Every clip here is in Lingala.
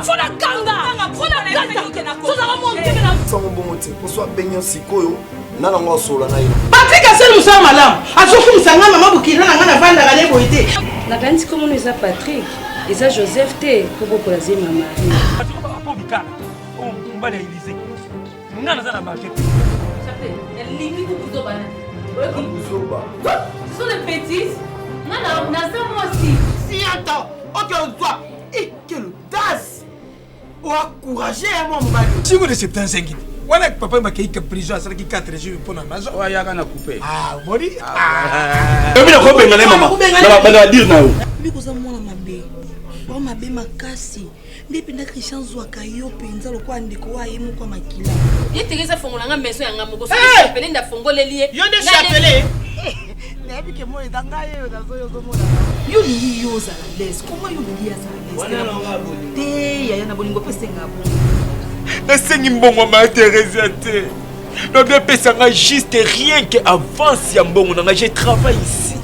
Fona kanga. Fona kanga. Sozala monte na. Sango bongote. Oswa benyo sikoyo. Nana ngo sola na yo. Patrick asel musala malamu. Azoku musanga mama bukira na ngana vanda kale boite. Na kandi komo eza Patrick. Eza Joseph te pour pour la zema Marie. Pour bikana. On va l'éliser. Nana za na marché. Elle limite pour tout bana. Ce sont des bêtises. Non, non, on a ça moi aussi. Si attends, ok, toi. Et quelle audace! Ou encourager mon mari. Si vous êtes 75, voilà que papa m'a dit que prison, c'est qui 4 jours pour la maison. Ouais, il y a un coupé. Ah, mori. Ah. Mais on va dire maman. Bi ko za mwana mabe. Ba mabe makasi. Ndipo nda Christian zwaka yo penza lokwa ndiko wa yemu kwa makila. Yetegeza fongola nga meso yanga moko. So pele nda fongoleli ye. Yo de chapelé. Nabi ke mo idanga yo da zo yo zo mona. Yo ni yo za la les. Comment yo ni ya za les? Wana longa boli. Te ya na bolingo pese ngabo. Na sengi mbongo m'intéresse te. No bien pesanga juste rien que avance ya mbongo na j'ai travaillé ici.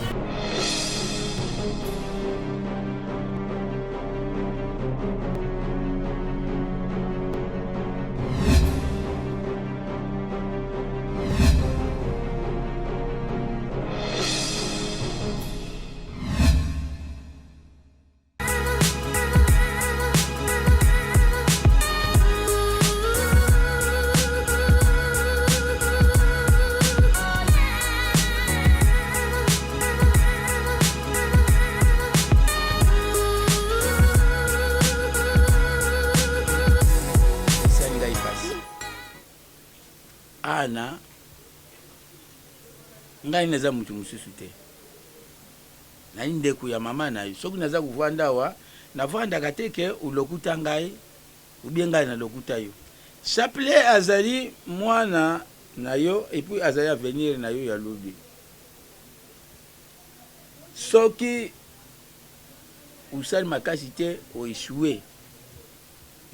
Ana ngai neza mutu mususu te na ndeko ya mama na yo soki naza kuvanda wa navanda kateke ulokuta ngai ubie ngai na lokuta yo chapelet azali mwana na yo et puis azali avenir na yo ya lobi soki usali makasi te o échouer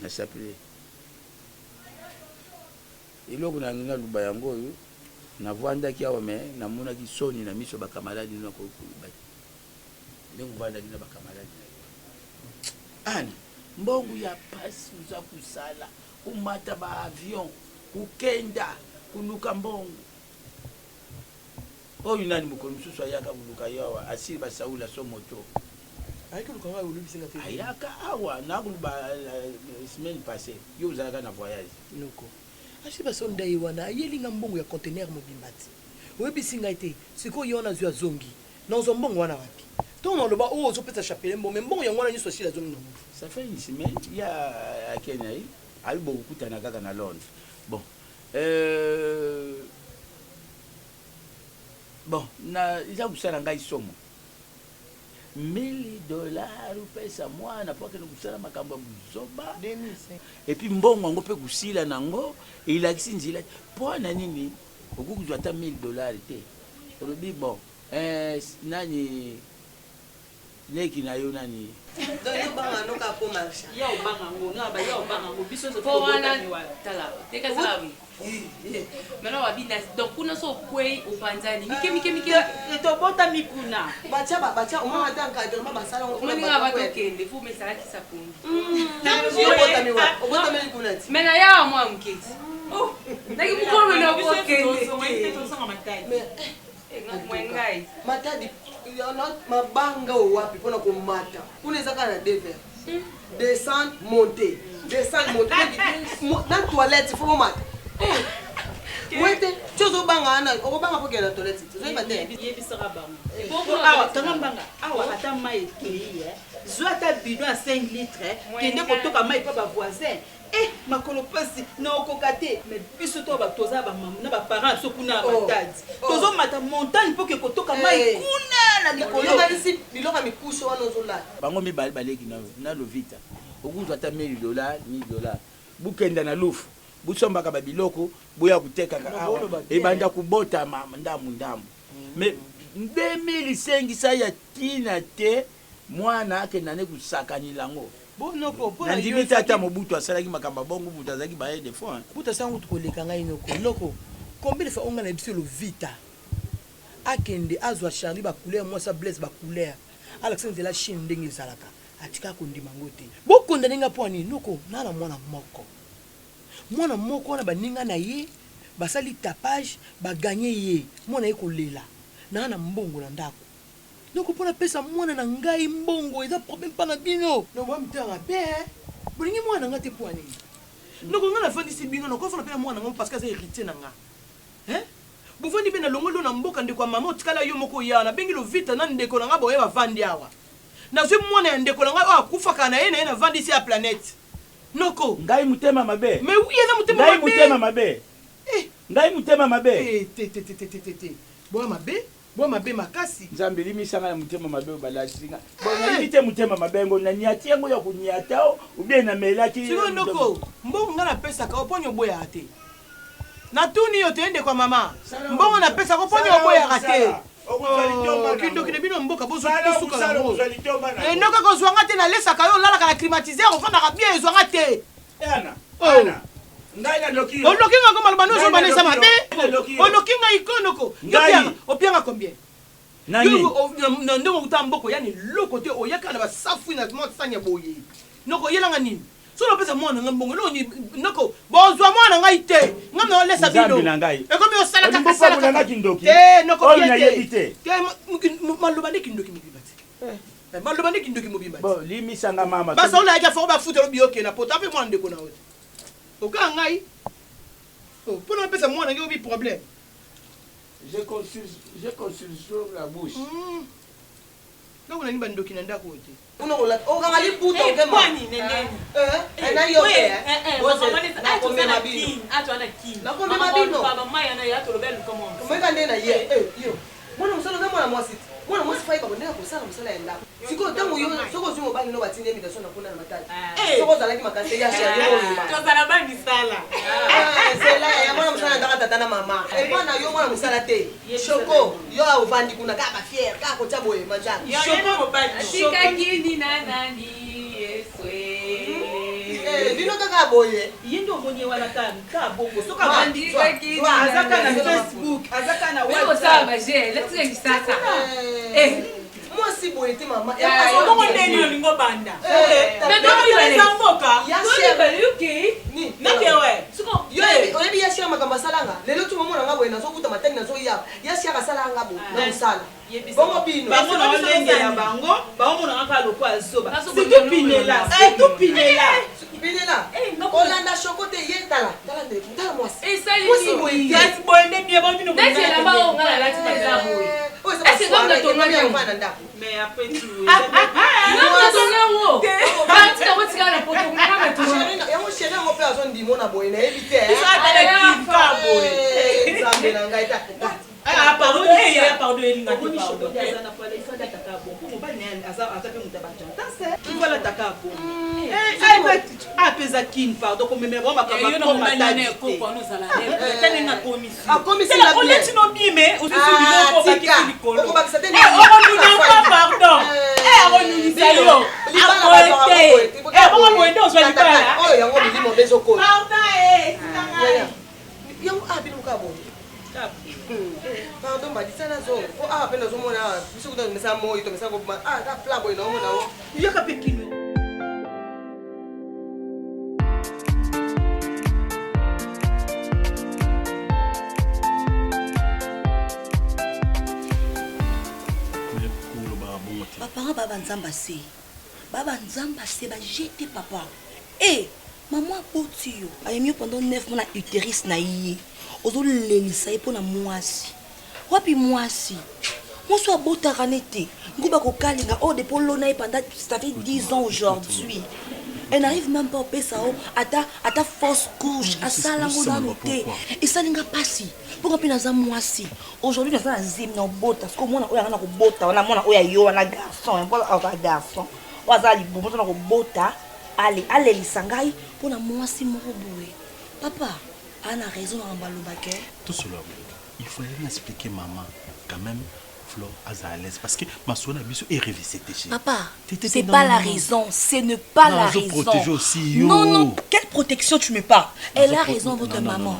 na chapelet eloko na ngina luba yango oyo navandaki awa me namonaki soni na miso bakamaladi na kokuluba ndenge vandaki na bakamaladi ana mbongo ya pasi uza kusala umata ba avion ukenda kunuka mbongo oyo nani mukolo mususu ayaka kuluka yawa asili basaula so moto Ayikuluka nga ulubisinga te. ayaka awa nakuluba semaine passée yo uzalaka na voyage Noko. Asi basonda yiwana yelinga mbongo ya conteneur mobimbati. Webisinga ite siko yona zwa zongi. Na mbongo wana wapi? Tono loba o zo pesa chapelet mbongo ya ngwana nyiso shila zongi no. Ça fait une semaine il y a à Kenya ayi bo kutana kaka na Londres. Bon. Bon, na iza kusala ngai somo. $1000 pesa mwana poke kusala makambo ya buzoba 2005. et puis mbongo ngo pe kusila nango ilakisi nzila pona nini okukuzwa ata $1000 te olobi bon nani neki na yo nani Doni banga no ka po marcha. Ya obanga ngo na ba ya obanga ngo biso so Pour wana tala. Teka salawi. Maintenant wabina donc kuna so kwei upanzani. Mike. etobota mikuna. Bacha umama tanka to mama sala ngo. Moni nga bato kende fu mesala kisa kundi. Obota meli kunati. Mena ya mwa mketi. Oh, naki mukolo wena ko kende. Mwengai. Matadi mabanga wapi pona kumata. Unaweza kana dever. Descendre monter. Na toilette faut mata. Wete chozo banga ana okobanga poke na toilette. Zo ibate. Yebisaka bango. Awa tangambanga awa ata mai ekei zwa ata bidon à 5 litres kende kotoka mai pa ba voisin. Makolo pasi na okokate mais biso to ba toza ba maman na ba parents so kuna batadi. Tozo mata montagne poke kotoka mai kuna na likolo. Yokanisi biloka mikusho wana ozola. bango mibale baleki na lovita okuzwa ata $1000 bukenda na lufu busombaka babiloko boya kutekaka awa ebanda kubota ndamu mais 2005 ya tina te mwana akenda ne kusakanila ngo Bonoko pona nandimi tata mobutu asalaki makamba bongo butu azaki baye de fois Puta sangu tukoleka ngai noko. Noko. Combien de fois on a l'habitude le vita. Akende azwa Charlie ba couleur moi ça blesse ba couleur. Alexandre de la Chine ndenge zalaka. atika kondima ngo te bokonda ninga po ani noko nana mwana moko na baninga na ye basali tapage baganye ye mwana ye kolela nana mbongo na ndako noko pona pesa mwana na ngai mbongo eza problème pa na bino no ba mtanga pe bolingi mwana ngate po ani noko ngana fandisi bino noko fona pe mwana ngo parce que c'est héritier na nga hein bovandi pe na longolo na mboka ndeko ya mama otikala yo moko ya na bengi lo vita na ndeko na nga boye bavandi awa nazwi mwana ya ndeko na nga oyo akufaka na ye na vandi isi ya planète noko ngai mutema mabe mais oui eza mutema mabe ngai mutema mabe te boya mabe makasi nzambe limisanga na mutema mabe obalasinga bonali te mutema mabe ngo na niati yango ya kunyata ubie na melaki siko noko mbongo nga napesaka oponyo boya te na tuni yo tende kwa mama mbongo napesaka oponyo boya te kindoki na bino mboka bosuka na ngo enoka kozwanga te nalesaka yo olalaka na climatiseur ofandaka bien ezwanga te ana ngai na loki olokinga ngo maloba nozo banesa mabe olokinga ikonoko opianga combien nani na ndongo kuta mboko yani loko te oyaka na basafu na mosanya boye noko yelanga nini solo pesa mwana ngambongo noko bozwa mwana ngai te ngam olesa bino ekomi osala kaka sala kaka kindoki noko te maloba ndi kindoki mobimba maloba ndi kindoki mobimba bon limisanga mama basa ola ya fo ba futa lo bioke na pota pe mwana ndeko na wote oka ngai pour ne pas moi n'ai pas problème j'ai consulté sur la bouche donc on a une bande qui n'a pas côté on a la libuto kema na yo mwana mwasi fai ba kondeka kosala mosala ya ndako siko tango yo soko zimo bali no batinde imitation na kuna na matali soko zalaki makase ya sheri to zala ba misala sela ya mwana mosala ndaka tata na mama bana yo mwana mosala te shoko yo avandi kuna ka ba fier ka ko tabo e manja shoko shika kini na nani eswe bino kaka boye yindo monye wana ka bongo soka bandi azaka na Facebook azaka na WhatsApp ça ba je let's get ça moi si boye te mama bongo ndeni olingo banda mais donc il est mboka ya sheri okay ni nakewe yo oyebi ya sheri makamba salanga lelo tu mama nga boye nazo kuta matani nazo ya sheri salanga bo na musala bongo bino bango na olenge ya bango bango na aka loko azoba c'est tout pinela olanda chocoté ye tala ndeko tala mwasi mwasi boye kasi boye nde bien bon bino boye c'est là bas on a la tête ça boye est-ce donc de ton nom mais après tu non ton nom ba tika botika na poto ngama to yango sheri ngo pe azo ndimo na boye na ebite ça tala kinka boye zambe na ngai ta pardon elinga te pardon azana pala ifada taka bon pour mobali naye azape moto abajanta ifala taka bon apeza kin pardon komemela bango makambaomatatioletino bime pardon akonunisa yo akoete bongo boende ozwa libala oyo yango milimo bezokoyo yango abiluka boye pardon badisana zo po awa mpe nazomona biso kuta tomesa moi tomesa kobima ta pla boye naomona o yoka mpe kino baparent baba nzamba se bajete papa maman aboti yo ayemi yo pendant 9 mois na utéris na ye ozolelisa ye mpo na mwasi wapi mwasi abotaka ne te nguba kokalinga oyo depo lona ye pendant ça fait 10 ans aujourd'hui elle n'arrive même pas opesa o ata fausse couche asalango nano te esalinga pasi mponga mpe naza mwasi aujourd'hui naza na zemi na obota siko omona oyo anga na kobota wana mwana oyo ayo wana garçon mpo aza garçon oyo aza libumu mpona kobota alelisa ngai mpo na mwasi moko boye papa ana raison na balobake tout cela il faut expliquer maman quand même Flo à l'aise parce que ma soeur Nabiso est revisité chez papa c'est pas la raison ce n'est pas la raison protéger aussi non quelle protection tu me parles elle a raison votre maman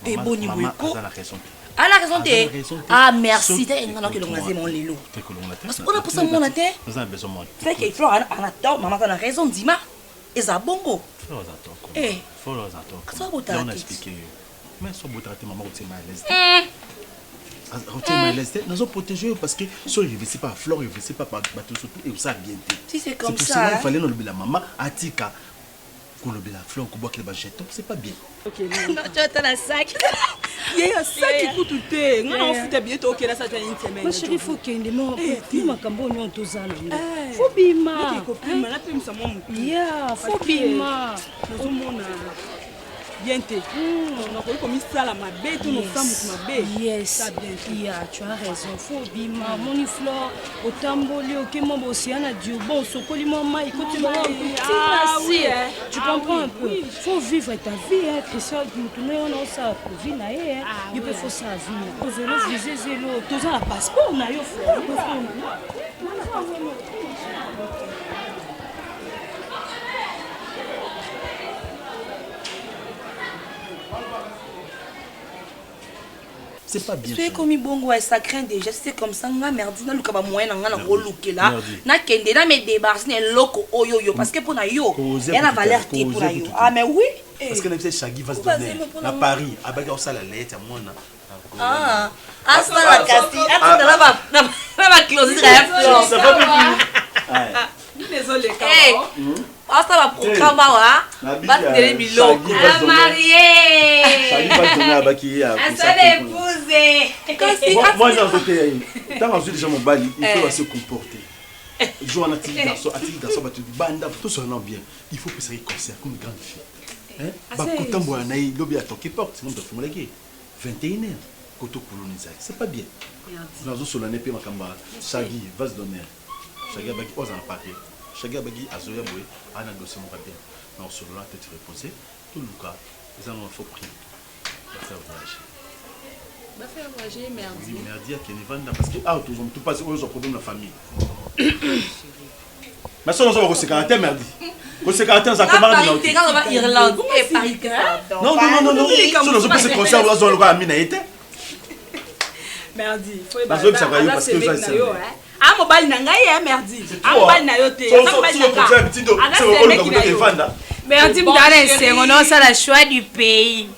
et bon niveau a la raison Elle a raison, t'es. Ah, merci. T'es un grand qui l'a mon lilo. Parce qu'on a pour ça mon athée. Nous avons besoin de moi. Fait que Flore a tort, maman a raison, dis-moi. Et ça bongo. Flore a tort. Eh. Flore a tort. Ça va botter. On a expliqué. Mais ça va botter maman au mal à l'aise. Nous avons protégé parce que si on ne réussit pas Flore, il ne réussit pas bateau surtout et ça bien. Si c'est comme ça. ça. Il fallait nous le la maman Atika. Qu'on le la Flore, qu'on boit qu'il va jeter, c'est pas bien. Ok. Non, tu as un sac. Il y a un sac qui coûte tout. On fout bien ok là ça fait une semaine. Moi chérie faut qu'il y ait non puis ma cambo non tozana. Faut bima. Na pe msa mo. Yeah, faut bima. Nous mona. Bien te. On a comme ça la mabe tout nos femmes mabe. Yes. Ça bien. Yeah, tu as raison. Faut bima. Moni Flore au tamboli au kemo bosiana du bon sokoli mama écoute tu vas. Tu comprends un peu. Faut vivre ta vie hein. Christian nous tourner on ça pour vivre là hein. Il peut faut ça vivre. Aux zéro viser zéro. Tous un passeport na yo Flore. C'est pas bien. C'est comme bongo et ça craint déjà c'est comme ça nga merdi na luka ba moyen nga na roluke là na kende na me débarrasser ne loko oyoyo parce que pour na yo il y a la valeur té pour na yo. Ah mais oui. Parce que n'importe Shaggy va se donner à Paris avec ça la lettre à moi ah ça la casti après là va closer ça va plus. Désolé ah ça va programme va télé biloko à marier Shaggy va donner à Baki à ça l'épouser moi j'ai côté tant ensuite déjà mon bali il faut se comporter jouer en activité garçon va te banda tout ça non bien il faut que ça concert comme une grande fille hein ba kotambo na lobi atoke porte sinon de fumer les 21h koto coloniser c'est pas bien dans solane pe makamba Shaggy va se donner Shaggy Baki osa en parler Shaggy Baki azoya boy ana dossier mon bien non sur la tête reposer tout le cas ils en faut prier va faire voyager merdi. Oui, merdi à Kenivanda parce que ah tout passe aux problèmes de la famille. Mais ça nous avons reçu caractère merdi. Reçu caractère ça comment on va Irlande et Paris. Non. Ça nous avons ce concert où on a mis na été. Merdi, faut parce que ça va parce que ça ah mobile na ngai merdi. Ah mobile na yo te. Merdi m'dana sengo non ça la choix du pays.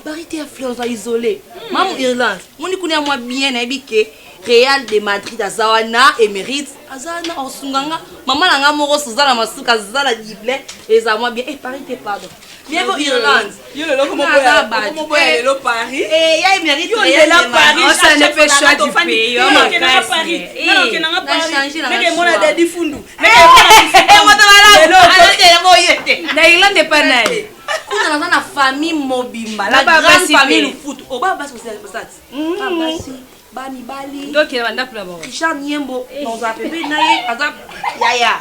Paris t'es Flore isolé. Maman Irlande, mon ikunia moi bien habité Real de Madrid azawana émérite azana osunganga maman nanga moko suzana masuka zala dible et za moi bien et Paris t'es pardon. Bien pour Irlande. Yo le comment boire le Paris. Et ya émérite Real de Paris ça ne fait choix du pays. On a Paris. Non que na changer na. Mais mona dadi fundu. Mais na Irlande pas naï. Kuna na famille mobimba la grande famille le foot. Oba basi basi. Bani bali. Donc il va ndapula d'abord. Richard Niembo dans un bébé naïe azap yaya.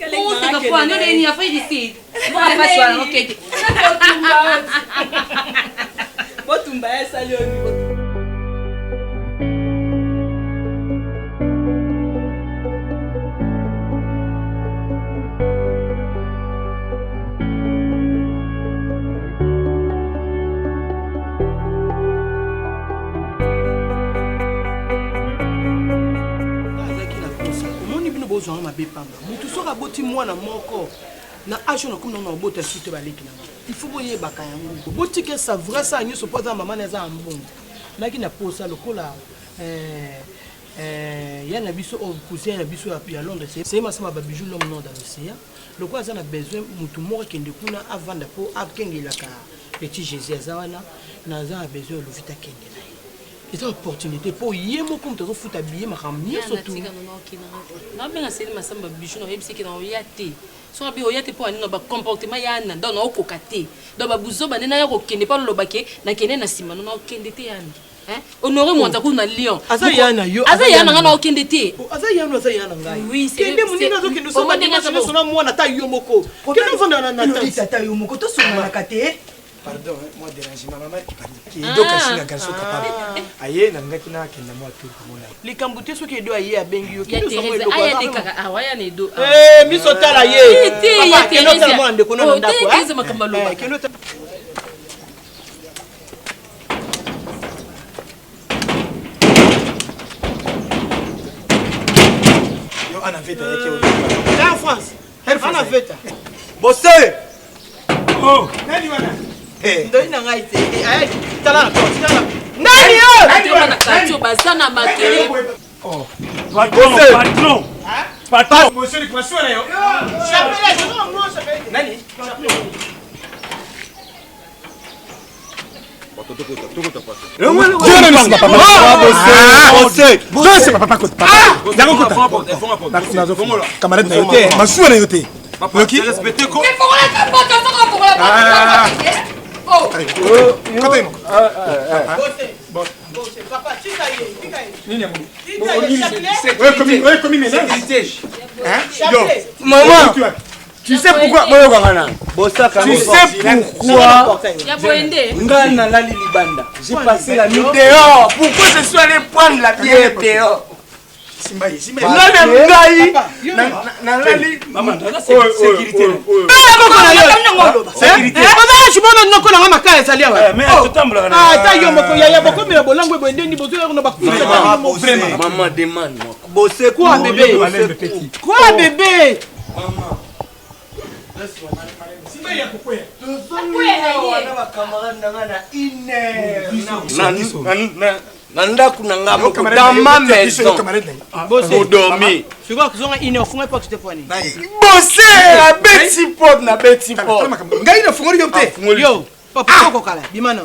On se fait pas, nous les a fait ici. On va pas soir, OK. Botumba salut. bozwa mabe pamba mutu soka boti mwana moko na age na kuma na bota suite baleki na il faut boye baka yango boti ke savra sa nyo sopoza mama na za mbongo naki na posa lokola ya na biso o cousin na biso ya Londres c'est masama ba bijou l'homme nord dans l'océan lokola za na besoin mutu moko kende kuna avanda po akengela ka petit Jésus azawana na za besoin le vita kende na c'est une opportunité pour y mo comme tu foutu habillé ma ramener surtout non mais c'est ma samba bijou no yebisi ki na oyate so abi oyate po ani no ba comportement ya na donc na okokate donc ba buzo ba nena ya kokende pa lobake na kende na sima no na okende te yani hein honoré mo ntaku na Lyon azayana yo azayana na okende te azayana ngai oui c'est kende munina zo kende so ba ndinga so na mwana ta yo moko kende vanda na tata yo moko to so na kate. Pardon, moi dérange ma maman qui est donc un garçon capable. Aïe, n'a ngaki na kenda moi tout comme là. Les camboutés ceux qui doit aïe à bengi yo. Ya Teresa, aïe de kaka, awaya ne do. Mi sota la ye. Ya Teresa. Mo ande kono ndako. Teresa makambalo. ana veta en France ana veta Bossé. Oh. nani wana ndoi na ngai te tala na porte tala nani yo na kati bazana makele Oh. Patron. Patron. monsieur ni kwa sura yo chapele no chapele nani camarade na yo te masuwa na yo te oki maman tu sais pourquoi moi ngana bosaka tu sais pourquoi ngana lali libanda j'ai passé la nuit dehors pourquoi je suis allé prendre la bière dehors Simbaï ngana ngai na lali maman sécurité sécurité baba chimono noko na makala ezali awa mais totambola na ta yo moko ya boko mira bolango boende ni bozo no bakufisa vraiment maman demande moi bossé quoi bébé quoi bébé maman Simba ya kukwea wana ba camarade nanga na na ndaku na ngamo dans ma maison dormi tu vois qu'ils ont une ofunga pas tout point bossé a beti pop na beti pop ngai na fungoli yo te yo papa ko kala bimana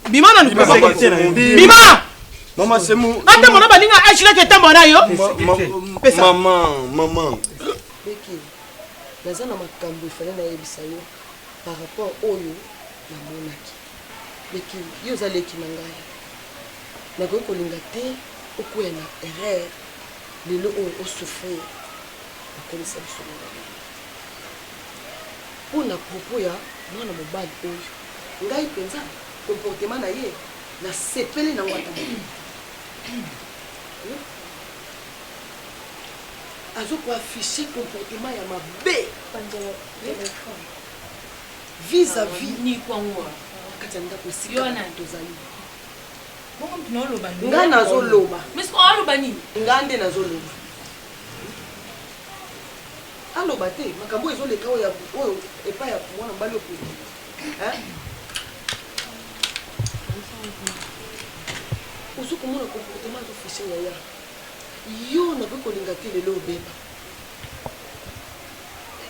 bimana ni pesa bima maman c'est mon ata mona balinga achila ke tambo na yo maman naza na makambo efale nayebisa yo par rapport oyo namonaki leki yo oza leki na ngai nakoki kolinga te okwea na erreur lelo oyo osouffrir nakolisa biso mpona propos ya mwana mobali oyo ngai mpenza comportement na ye nasepeli nango ata azokoaffiche comportement ya mabe vis-à-vis kati ya ndako esika tozali nga nazoloba nga nde nazoloba aloba te makambo ezoleka oyo epai ya mwana mobali oyo ozokomona comportement azofishe yaya yo nakoki kolinga te lelo obeba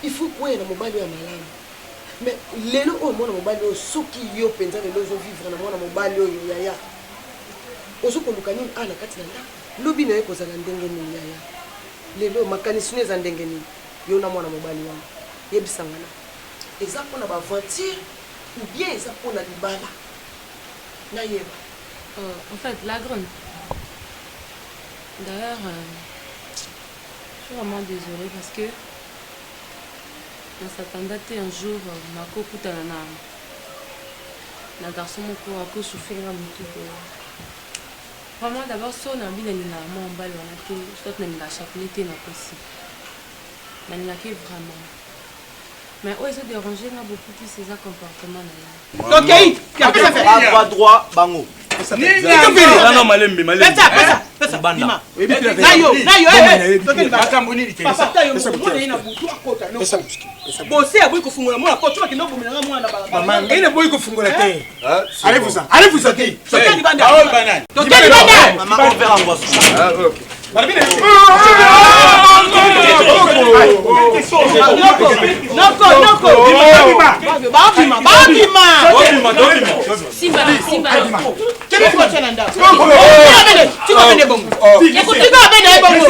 il faut koya na mobali oyo ya malamu mais lelo oyo mwana mobali oyo soki yo mpenza lelo ozovivre na mwana mobali oyo yaya ozokoluka nini na kati na ndako lobi na ye kozala ndenge nini yaya lelo makanisi eza ndenge nini yo na mwana mobali wana yebisangana eza mpona baventure ou bien eza mpona libala nayeba en fait la grande d'ailleurs je suis vraiment désolée parce que on s'attendait un jour nakokutana na garçon moko akosouffrir na motu vraiment d'abord so na bileli na mwa mobali wana te soit nalinga chapelet te na kosi nalingaki vraiment mais oyo ezodérange nga beaucoup plus eza comportement na ye pas droit bango Nana malembe malembe. Pesa banda. Nayo makambo nini tena? Papa tayo mwana ina butu akota no. Bossé aboyi kufungula mwana ko tuba kindogo mina mwana balabala. Mama ngine boyi kufungula te. Allez vous ça te. Tokeni banda. Ah banane. Tokeni banda. Mama on verra ngwa. OK. Barbine. Noko. Babima. Simba. Kene kwa tena nda. Tu vas venir bongo. Écoute, tu vas venir bongo.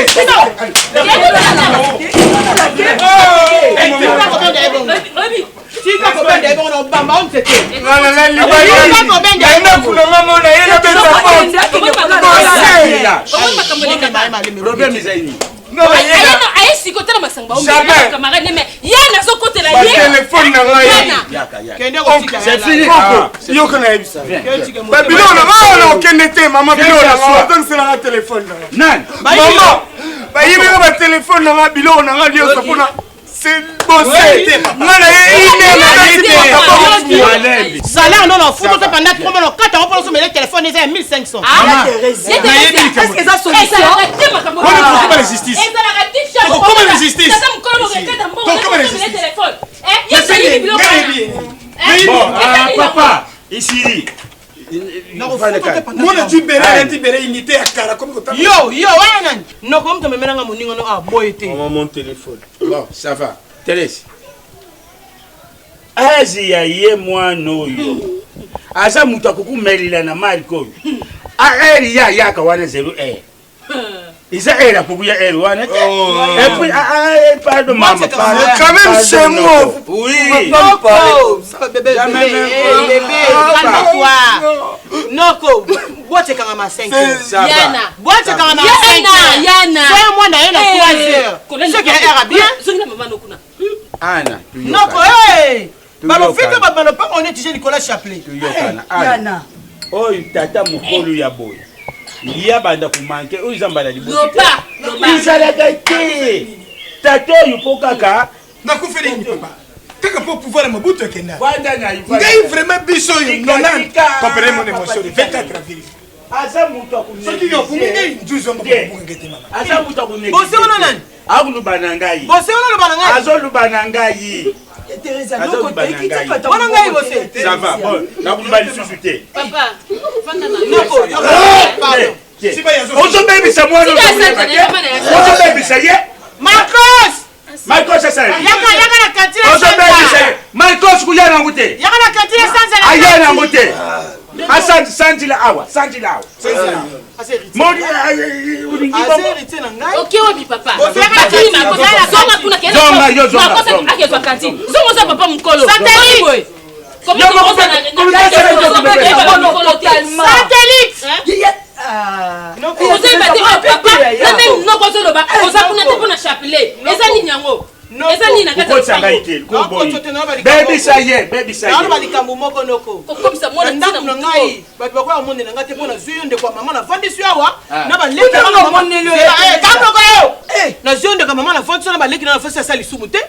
Salaire non non, faut que pendant 3 mois 4 ans pour le téléphone est 1500. Est-ce que ça solution? On ne peut pas la justice. papa, ici. Mona tibere unité à cara comme yo wana nani noko mtu memelanga moningo no aboyete mon téléphone. Bon, ça va. Thérèse. Azi ya ye mwana oyo. Aza mutu akukumelila na mali koyo. Eri ya kawana 0 Isa era pour ya elle wana. Et puis pardon maman. Quand même c'est moi. Oui. Bébé calme-toi. Noko boite kanga ma 5 Yana boite kanga ma 5 Yana c'est moi na yana 3 heures c'est que era bien songina mama nokuna Ana Noko balo fika balo pa on est déjà Nicolas Chapelet Yana oy tata mukolo ya boy ya banda kumanke oyo zamba na liboso loba izalaka te tata oyo po kaka nakufeli ni papa kaka pour pouvoir me buto kenda wanda na iva ngai vraiment biso yo nonana comprenez mon émotion de 24 vivre aza mutu akunye soki yo kumingi njuzo mbo ngete mama aza mutu akunye bosi ono nani akuluba na ngai bosi ono luba na ngai azoluba na ngai Teresa noko tekiti pata wana ngai bosi ça va bon nakuluba lisusu te papa fanda na noko ozobebisa mwana ozobebisa ye Marcos sasa yaka na kantine ozobebisa ye Marcos kuya nangu te yaka na kantine sanza la aya nangu te asante santila awa moni ulingi azeri tena ngai ok obi papa zonga yo zonga akezwa kantine zongo za papa mukolo satellite bebisa ye balikambo moko noko ndako na ngai bato bakoya monde na ngai te mpo nazwi yo ndeko ya mama navandisi yo awa na baleki nazwi yo ndeko ya mama navandisi yo na baleki na nafasi asa lisumu te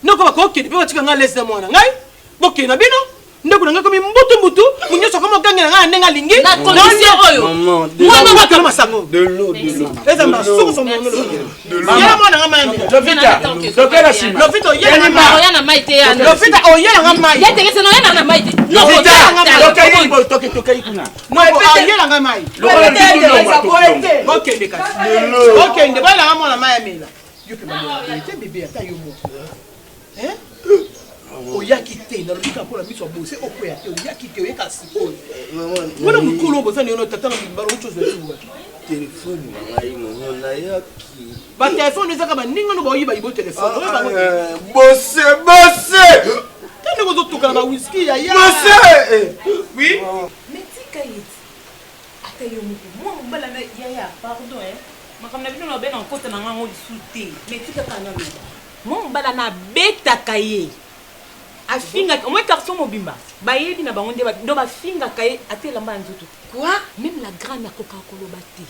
noko bakokende mpe batika ngai lesi na mwana ngai bokende na bino ndeko na ngai komi mbutu munyonso koma okange na ngai na ndenge alingi na condition oyo mwana bakala masango eza masuku so mwana yala mwana ngai mayamela tokela sima Lofita oyela na maite ya Lofita oyela nga mai yatekese no yana na maite tokei kuna oyela nga mai okende kasi okende bayela nga mwana mayamela yope bebe ata yo moko oyaki te nalobika mpona miso ya bose okwea te oyaki te oyeka sikoyo wana mokolo oyo bozani yono tata na mimbala ocozo yatiwaki telefone na ngai mono nayaki batelefone ezaka baningano baoyiba yibo telefone bose tende kozotukana na wiski ya ya oui mais tika yeti ata yo moko mwa mobala na yaya pardon makambo na bino na bena nkota na ngango lisu te mais tika kana loba mwa mobala na betaka ye afingaka omoi garçon mobimba bayebi na bango ndo bafingaka ye ate elamba ya nzoto quoi même la grande akoka koloba te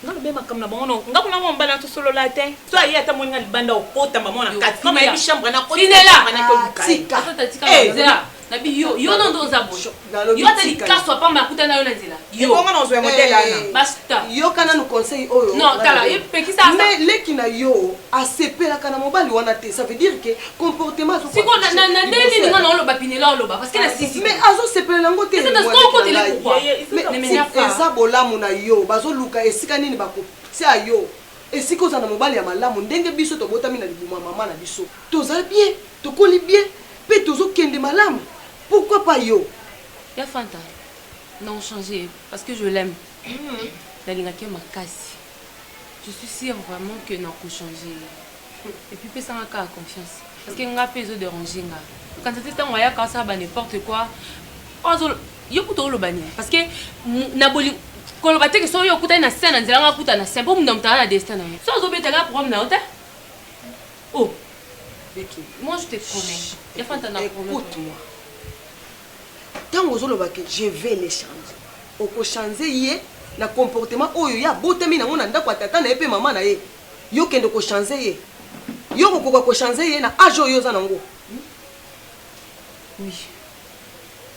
nga lobe makambo na bango no nga kuna mwa mobala tosolola te so aye ata moninga libanda okotama mwana kati kama yebi chambre na kotinela nabi yo nondo oza boyo yo ata likaso apamba akuta na yo na nzela yobonga na ozwa ya modele ana basta yoka nanu conseil oyo non tala epekisa mais leki na yo asepelaka na mobali wana te ça veut dire que comportement siko na ndenge nini nga na oloba pinela oloba parce que na sisi mais azosepela yango te eza bolamu na yo bazoluka esika nini bakotia yo esika oza na mobali ya malamu ndenge biso tobotami na libuma mama na biso toza bien tokoli bien mpe tozokende malamu. Pourquoi pas yo? Ya Fanta, non changer parce que je l'aime. La lingaki ma casse. Je suis sûre vraiment que non faut changer. Et puis ça m'a confiance parce que nga peso déranger nga. Quand c'était temps ya ka ça ba n'importe quoi. Ozo yo kuto lo bani parce que na boli ko ba te que so yo kuta na scène nzela nga kuta na scène pour mna mtana na destin na. So zo beta ga problème na hôtel. Oh. Moi je te promets. Ya Fanta na promets. Écoute-moi. Tant que je vais les changer. Oko changer yé na comportement oyo ya botami na ngona ndako tata na epe mama na ye. Yo kende ko changer yé. Yo ko changer yé na âge oyo za nango. Oui.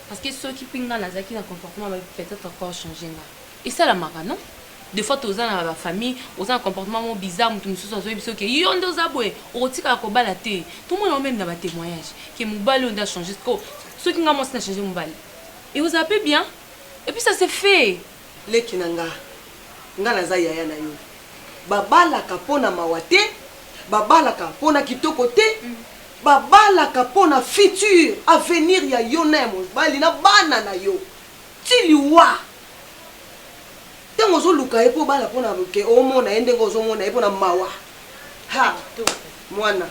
Parce que ceux qui pinga na zaki na comportement va peut-être encore changer là. Et ça la mara non? Des fois tous dans la famille, aux un comportement bizarre, tout nous sommes que yo ndo zabwe, o tika ko balaté. Tout le monde même dans témoignage que mon ballon a changé. Ceux qui ont changé mon bal. Et vous appelez bien. Et puis ça s'est fait. Les kinanga. Nga naza yaya na yo. Babalaka pona mawate, babalaka pona kitoko te, babalaka pona futur, avenir ya yo na mobali na bana na yo. Tiliwa. Tengo zo luka epo bala pona ke omona ende ngozo mona epo na mawa. Ha, mwana.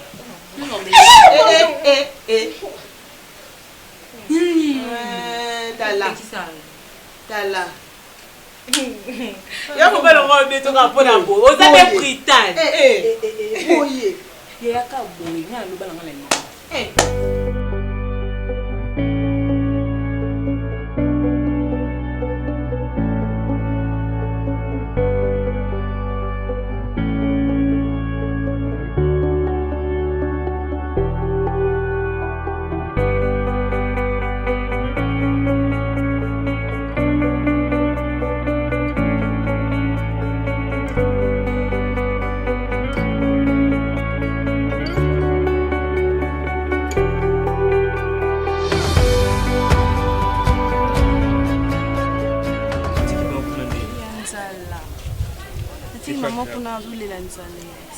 Tala. Tala. Ya ko bala ngo beto ka pona bo. O za be Britain. Boye. Ya ka boye nga lo bala ngala ni.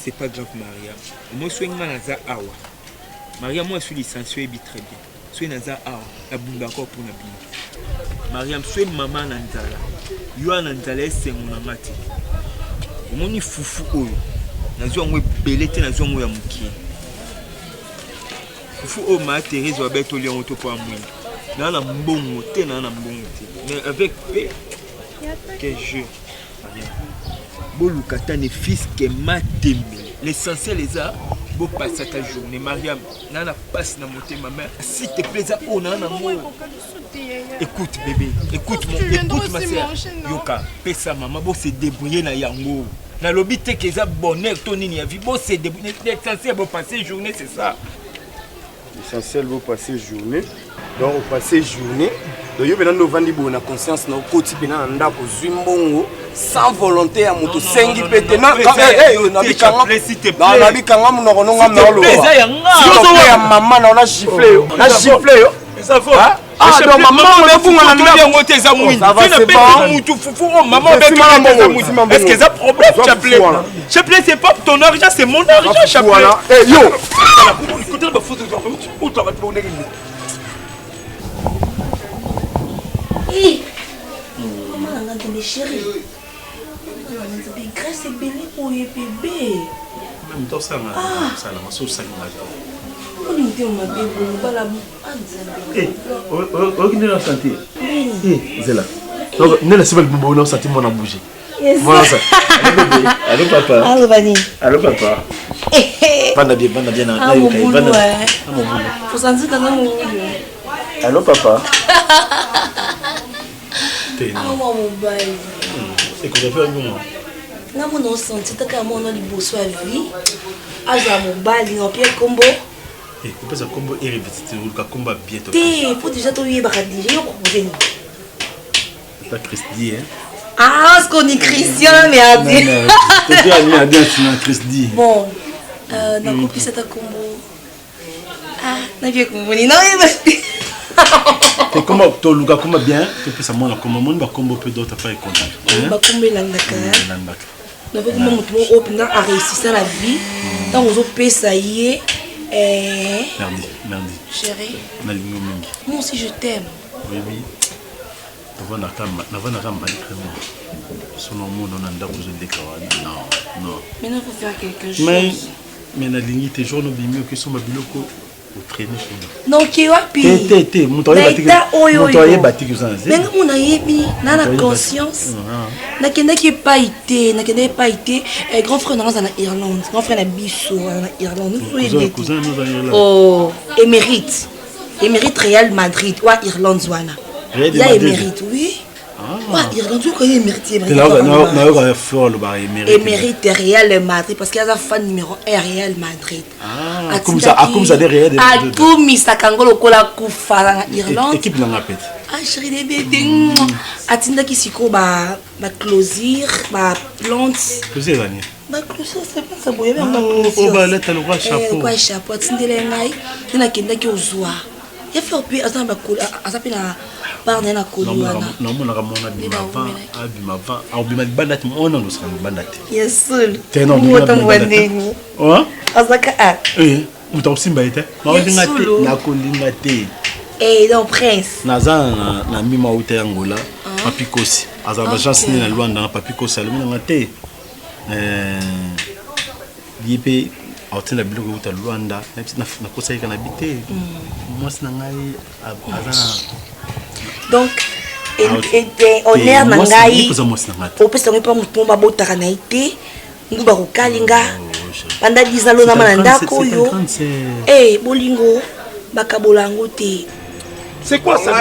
C'est pas grave, Maria. Moi, je suis naza awa. Maria, moi, je suis licencié très bien. Je suis naza awa. La bunda encore pour la bine. Maria, je suis maman nanzala. Yo nanzala c'est mon amati. Mon ni fufu oyo. Nazo ngwe belete nazo ngwe ya muki. Fufu o ma Thérèse wa beto li on to po amwe. Na na mbongo te na mbongo te. Mais avec paix. Quel jeu. Bolukata ne fils que matembe. L'essentiel est ça. Beau passer ta journée, Mariam. Nana passe na monter ma mère. S'il te plaît, ça on a un amour. Écoute bébé, écoute ma soeur. Yoka, pesa maman, beau se débrouiller na yango. Na lobby te que ça bonheur toni ni vie. Beau se débrouiller. L'essentiel beau passer journée, c'est ça. L'essentiel beau passer journée. Donc au passer journée. Donc yo bena no vandi bo na conscience na koti bena ndako zwimbongo sans volonté ya moto sengi pete na na bikanga na bikanga munoko nonga mnalo ya mama na ona gifler yo na gifler yo ça faut donc maman on bunga na ndako ngote za mwini fina pete mutu fufu maman beto za mwini est-ce que ça problème chapelet c'est pas ton argent c'est mon argent chapelet yo écoutez la photo où tu vas te donner Maman, on chérie. Grâce et bébé pour les bébés. Même temps, ça m'a sauce ça m'a on dit on m'a bébé, on va la on est en santé. Zéla. Donc, on est la seule bobo on santé mon a bougé. Voilà ça. Allô papa. Allô Vani. Allô papa. Vanda bien na. Ah mon boulot. Faut sentir quand même mon boulot. Allô papa. Ah mon bail. C'est qu'on a fait un moment. Na mon senti ta ka mon na liboso a vie. Aza mon bail no Pierre Combo. Eh, on peut ça combo et revêtir le combat bientôt. Té, faut déjà to yeba déjà yo proposer ni. Ta Christy hein. Ah, ce qu'on est Christian merde. Tu es ami à bien sinon Christy. Bon, na copie ça ta combo. Ah, na bien combo ni non. Et comment tu luka comment bien, tu peux ça moi comment mon ba combo peut d'autres pas content. Ba combo landaka. Na veut comment mutu mo open a réussir ça la vie. Dans aux pesa yé Merdi. Chérie. Moi aussi je t'aime. Oui. Navana kama son nom on a ndako zo déclarer. Non. Maintenant il faut faire quelque chose. Mais na lingi te jour no bimi que son mabiloko au traîner chez nous. Non qui wapi? Té, montoyer batiki ça. Mais on a yebi na la conscience. Na kende qui pas été, grand frère dans la Irlande, grand frère na biso na Irlande. Cousin nous en Irlande. Oh, émérite Real Madrid ou Irlande zwana. Il y a émérite, oui. Ah, Irlande, tu connais émérite. Émérite Real Madrid parce qu'il y a un fan numéro 1 Real Madrid. Ah, comme ça des Real. Ah, comme ça kangolo kola kufa na Irlande. Équipe na ngapet. Ah, chérie des bébés. Atinda ki siko ba closir, ba plante. Closir zani. Ba closir c'est pas ça boye ba closir. Oh ba lettre le chapeau. Quoi chapeau, atindele ngai. Tena kenda ki ozwa. ya fleur pe azamba kola azape na parne na kolwana namonaka mona abima avant abima libanda te ona ndosaka libanda te yesul tena motambwaneni azaka a muta osimba ete naolinga te nakolinga te donc prince naza na mima uta ya ngola papikosi azaba chance nini na lwanda na papikosi alominanga te ye mpe aotinda biloko euta lwanda nakosayika na bi te mwasi na ngai aza donc honneur na ngai opesa ngai mpa motu babotaka na ye te ngu bakokalinga banda 10 ans lonama na ndako oyo bolingo bakabola yango te c'est quoi ça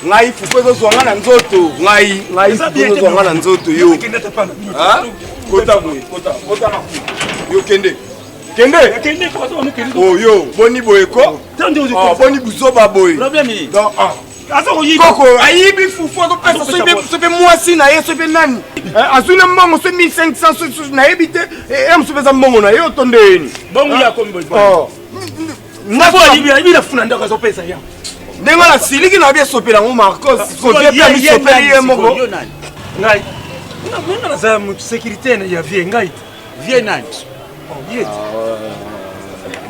ngai fuko ezozwanga na nzoto ngai fuko ezozwanga na nzoto yo kota boye kota na yo kende yo boni boye ko boni buzoba boye koko ayibi fufu akopesa sope mwasi na ye sope nani azwi na mbongo so 1500 nayebi te mosupe eza mbongo na ye otonde yeni ndenge nasiliki na biesopela ngo marcos kodepamisopeli ye moko ngai naza sécurité ya vie ngai vie nani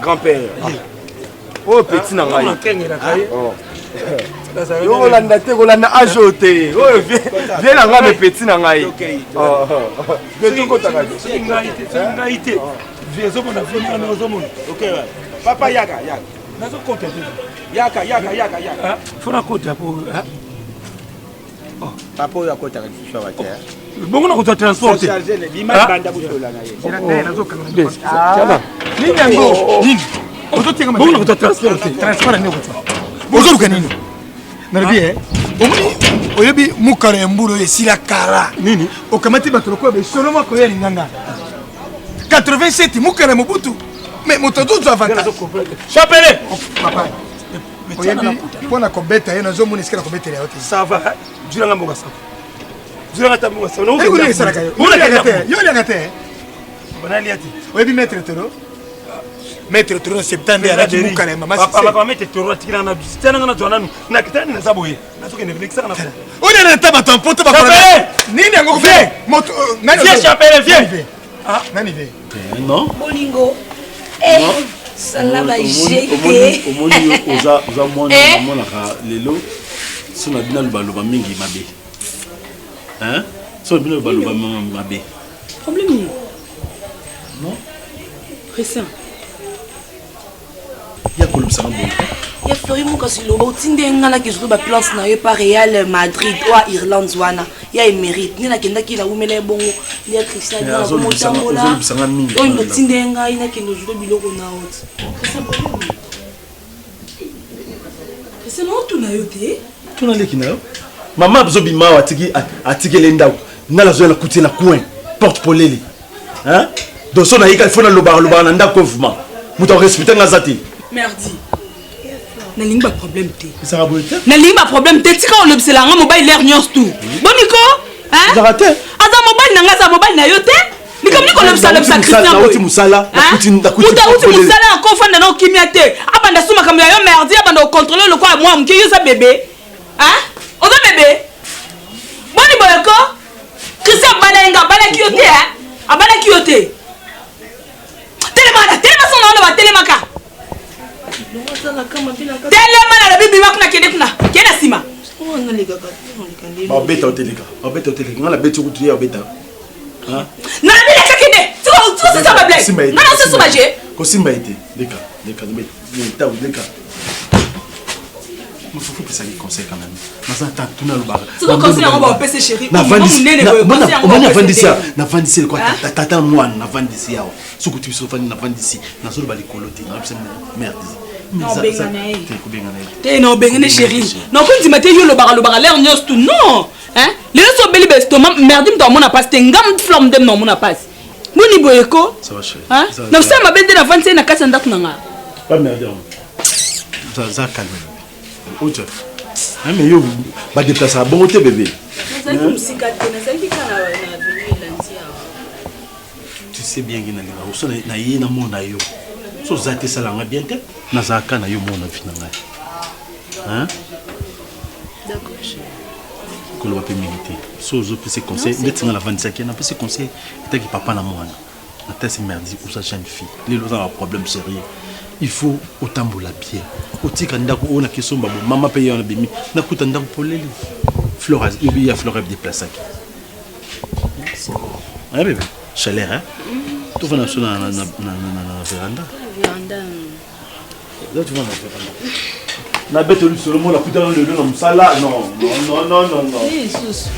grand-père oyo petit na ngai yo kolanda te kolanda age oyo te oyo vie na ngai me petit na ngai ngai te vie ezomona vie nana ozomona papa yaka nazokota te yaka fona kota po papa oyo akotaka lisusu te bongo nakota transport te nini yango nini bongo nakota transport te transport nini okota bozoluka nini nalobi omoni oyebi mukaro ya mbulu oyo esila kala nini okamati bato lokola besolo moko ya linganga 87 mukaro ya mobutu mais moto azozo avantage chapele papa oyebi mpona kobeta ye nazomona esika na kobetela yo te ça va julanga mboka sa julanga ta mboka sa ekuni esalaka yo oliaka te bonalia te oyebi maître toro maître toro na 70 nde alaki mukala ya mama papa maître toro atikila na bistananga na twananu na kitani na saboye nazokende vilekisaka na oyo na ta bato mpoto bakola nini yango vie moto nani vie chapele vie nani vie non bolingo salama omoni oza monaka lelo so na bino lobaloba mingi mabe so na bino lobaloba mabe problème ni non récent ya kolobisanga boye ya flori mokasi loba otinde ngalaki surtout baplance na yo pa Real Madrid oa Irlande wana ya émérite nde nakendaki naumela ye bongo nde ya Christian nakomotambola oyo ndotinde ngai nakende ozwa biloko na oti ese naotuna yo te tuna leki na yo mama azobima awa atikele ndako ngala azoya na kutie na coin porte polele donc so nayika ifo nalobaka na ndako ovuma moto arespecte nga aza te merdi nalingi baproblème te ezaka boye te nalingi baproblème te tika olobisela nga mobali lere nyonso tu boniko ezaka te aza mobali na nga aza mobali na yo te likamni kolobisa Christian boye musala mutu auti musala akofanda na okimia te abanda so makambo ya yo merdi abanda okontrole lokola mwa moke yo oza bebe oza bebe boni boyeko Christian abalaki yo te abalaki yo te telema so naona batelemaka telema na lobi bima kuna kende kuna kenda nsima babeta oteleka nga na beti okutu ye obeta nalobelaka kende sikosisa bablai ngana osesuma je kosimba ete leka mosusu opesaki conseil quand même naza ta tuna lobaka omoni avandisi lekwa tata mwana navandisi yawa sokuti biso ofandi navandisi nazoloba likolo te nabisa merde te na obengene chéri nakondima te yo lobaka lere nyonso tu non lelo so obeli bestoma merdi mto amona pasi te ngam flamme dem na omona pasi boni boyeko na bisala mabe nde navandisi ye na kati ya ndako na nga za calme oja mais yo badeplasaka bongo te bebe tu sais bien ngi nalinga so na ye na mona yo so oza te esalanga bien te nazalaka na yo mona vie na ngai. Hein? D'accord, chérie. Koloba pe mérité. So ozopesa conseil, ndeti nga na vandisaki na pesa conseil etaki papa na mwana. Na tese merdi pour sa jeune fille. Lelo za un problème sérieux. Il faut otambola bien. Otika ndako ona kesomba bo mama pe yana bimi. Na kuta ndako poleli. Flora, il y a Flora déplacée. Merci. Ah bébé, chaleur hein. Tu vas sur la véranda. Véranda. Là tu vas dans la véranda. Na bête lui seulement la putain de l'eau dans sala. Non. Oui, sous.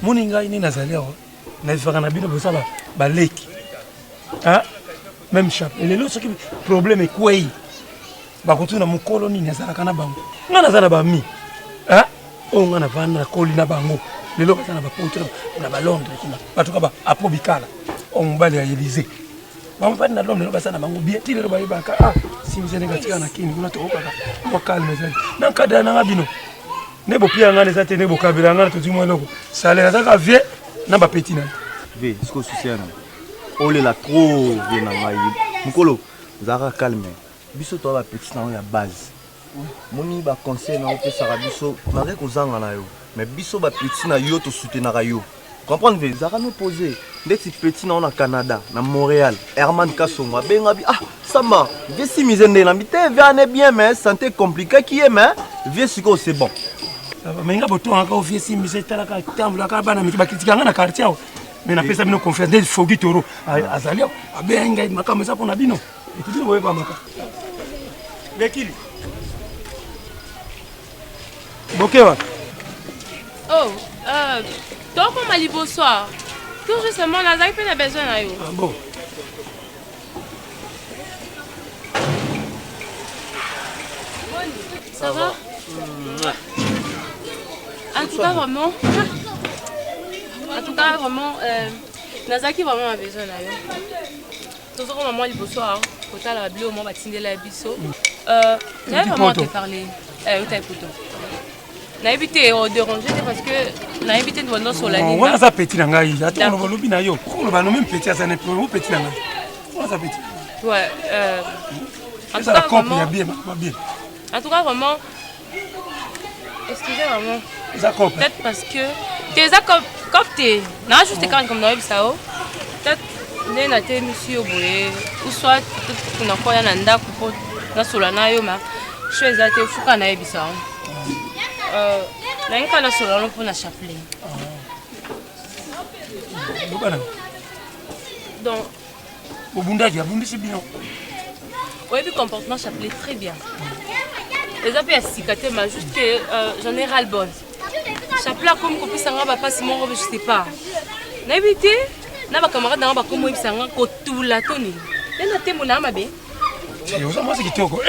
moni ngai nini nazali awa nazifaka na bino bosala baleki même chape lelo soki problème ekwei bakotuna mokolo nini azalaka na bango ngai naza na bami oyo ngai navanda nakoli na bango lelo baza na bapoto na balondre batuka apo bikala oyo mobali ya Élysée bamopani na londre lelo baza na bango bien ti lelo bayebaka simzenengatika na kini kuna tokokaka mwa kalme ezali na nkadra nanga bino ne bopia ngane za te ne bokabela ngane to timo eloko salaire za ka vie na ba petit na ve siko susiana ole la trop vie na ngai mukolo zaka calme biso to ba petit na ya base moni ba conseil na opesa ka biso na ke kozanga na yo mais biso ba petit na yo to soutenir yo comprendre ve zaka no poser ndeti petit na Canada na Montréal Herman Kasonga benga bi sama vie si mizende na bité vie ane bien mais santé compliqué qui est mais vie siko c'est bon. Mais il y a beaucoup de gens qui ont fait des quartier. Mais on a fait une confiance. Il faut que tu aies Azali. Il y a des gens qui ont fait oh, toi comme Ali bonsoir. Tout justement, on a besoin de vous. Ah bon. Ça va? En tout cas, vraiment, Nazaki vraiment a besoin de tout ça, maman, il faut soir, quand tu as la bleu, on va t'indiquer la biseau. J'avais vraiment te parler. Où t'as écouté? Na évité de déranger parce que na évité de voir sur la ligne. On a ça petit dans gaï. Attends, on va l'oublier na yo. On va nommer petit à ça n'est plus petit dans gaï. On a ça petit. Ouais. En tout cas, vraiment. Bien. En tout cas, vraiment. Excusez-moi, maman. Peut-être parce que t'es comme t'es. Non, juste quand comme dans le sao. Peut-être n'est pas t'es monsieur Boé ou soit on a quoi y a nanda pour na solana yo ma. Je suis exacté fou quand na ebisa. Na inka na solana pour na chapelet. Donc au bunda qui a bunda c'est bien. Oui, le comportement chapelet très bien. Les appels à cicater, mais juste que j'en ai ras-le-bol. Chapelet comme copie ça va pas si mon robe je sais pas. N'habité, n'a pas camarade dans ba comme moi ça nga ko tout la toni. N'a té mon âme bé. Et on moi c'est qui toko.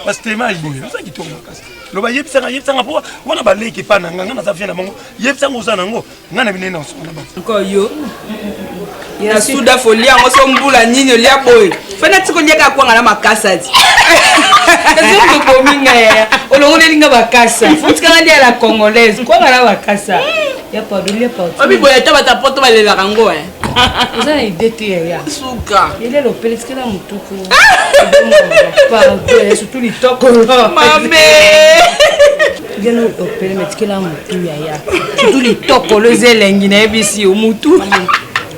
Parce que moi il ça qui toko makasi. Lo ba yeb ça pour wana ba leki pa na nga na za vient na bango. Yeb ça ngoza nango. Nga na bine na so na ba. Encore yo. Ya suda folia ngoso mbula nini lia boy. Fana tiko liaka kwa ngala makasa di. Ndio kominga ya. Olongole linga bakasa. Futika ngandi ya la congolaise. Kwa ngala bakasa. Ya pa dolia pa. Obi boya taba ta poto balela kango eh. Vous avez idée tu ya. Suka. Il est le pelesque la mutuku. Pas surtout les toko. Mamé. Il est le pelesque la mutu ya. Surtout les toko le zelengi na ebisi o mutu.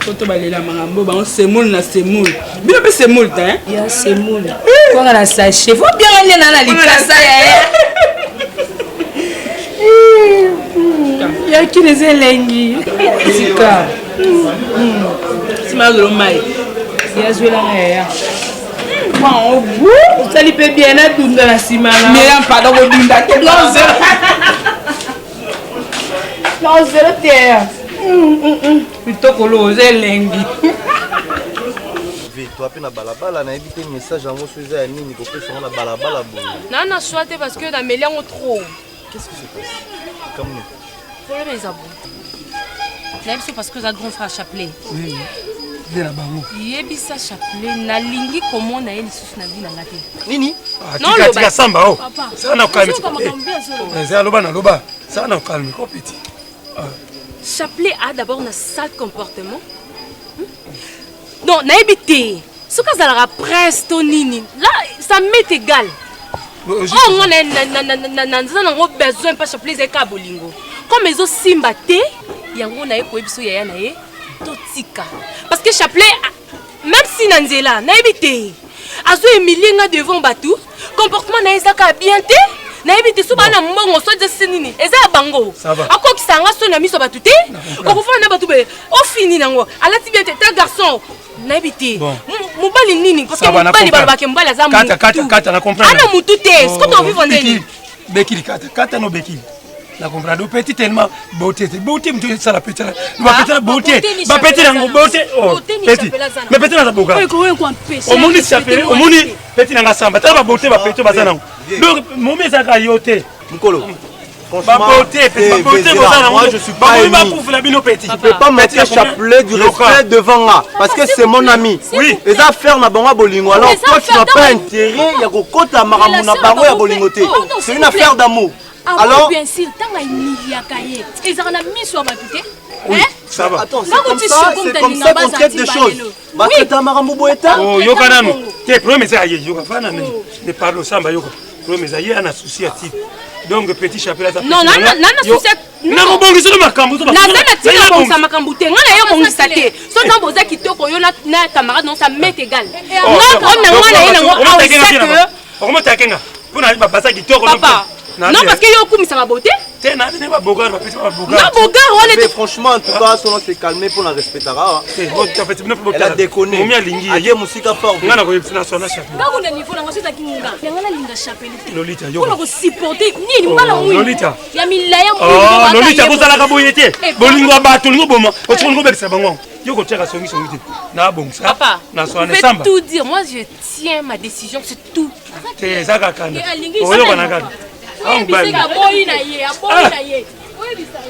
Koto balela mangambo ba on semoule na semoule. Bino pe semoule ta hein? Ya semoule. Kwa ngala sachet. Faut bien aller na likasa ya. Ya qui les elengi. Sika. Sima lo mai. Ya zwela ya. Bon, vous ça lui peut bien na dunda na sima na. Mais en pardon ko dunda te non zéro. Non zéro terre. Plutôt que l'ose lengi. Tu as na balabala na éviter message en mot sur nini ko pe sur na balabala bo. Non non choité parce que dans mélian trop. Qu'est-ce qui se passe? Comme nous. Pour les abos. Même c'est parce que ça grand frère chapelet. Oui. nde na bango yebisa chapelet nalingi komona ye lisusu na vie na nga te nini tika samba o sala na okalme eza aloba na loba sala na okalme ko petit chapelet a d'abord na sale comportement non nayebi te soki azalaka prince to nini là ça m'est égal oh nga na nza nango besoin mpa chapelet ezalaka bolingo comme ezosimba te yango naye koyebi so yaya na ye totika parce que chapelet même si na nzela nayebi te azo emilie nga devant bato comportement na ye ezaka bien te nayebi te so bana mbongo so eza nini eza ya bango akokisa nga so na miso bato te okofana na bato be ofini nango alati bien te ta garçon nayebi te mobali nini parce que mobali balobake mobali aza ana mutu te siko tovivre ndeni bekili kata no bekili na comprendre petit tellement beauté mtu sala petit la beauté ba petit nango beauté oh petit mais petit na boka o moni chapele o moni petit na samba ta ba beauté ba petit bazana donc momi ezaka yote Mukolo ba beauté moi je suis pas ému. Je peux pas mettre chapelet du respect devant moi parce que c'est mon ami. Oui. Et ça faire na bango bolingo. Alors toi tu n'as pas intérêt ya kokota maramu na bango ya bolingoté. C'est une affaire d'amour. Alors bien sûr tanga imiliaka ye. Ezaka na miso ba puté. Oui, ça va. Attends, c'est comme ça qu'on traite des choses. Bah c'est ta maramu boeta. Oh yoka nanu. Te problème c'est aye yoka fana ne parle samba yoka. Problème c'est aye ana souci à type. Donc petit chapelet ça. Non, souci. Na robongi sur makambu. Na zana tina bon sa makambu te. Ngana yo bongisa te. So na boza kitoko yo na camarade non ça m'est égal. Non comme na ngana ye na ngo awisa. Comment ta kenga? Pona ba basa kitoko papa. Non parce que yo kumisa ma beauté. Te na ne ba bogar ba petit ba bogar. Na bogar on était franchement en tout cas selon s'est calmé pour la respectera. Elle a déconné. Momi alingi. Aye musika fort. Ngana ko yipsina sona chapelet. Ba kuna niveau na ngosita kinga. Ngana linga chapelet. Lolita yo. Pour ko supporter nini mbala mwi. Lolita. Ya milaya mwi. Oh Lolita ko sala ka boyete. Bolingo ba to lingo boma. O tshongo bekisa bango. Yo ko tshaka songi te. Na bongisa. Papa. Na sona samba. Tout dire, moi je tiens ma décision, c'est tout. Te zaka kana. Oyo kana kana.